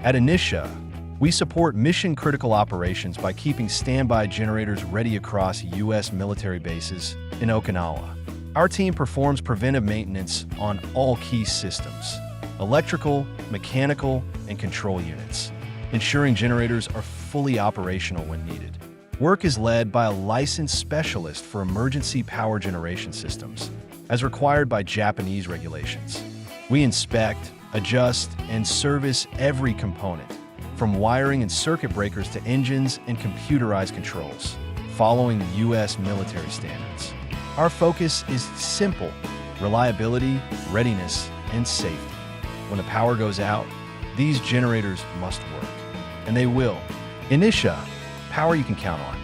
At Initia, we support mission-critical operations by keeping standby generators ready across U.S. military bases in Okinawa. Our team performs preventive maintenance on all key systems: electrical, mechanical, and control units, ensuring generators are fully operational when needed. Work is led by a licensed specialist for emergency power generation systems, as required by Japanese regulations. We inspect, adjust, and service every component, from wiring and circuit breakers to engines and computerized controls, following the U.S. military standards. Our focus is simple: reliability, readiness, and safety. When the power goes out, these generators must work. And they will. Initia, power you can count on.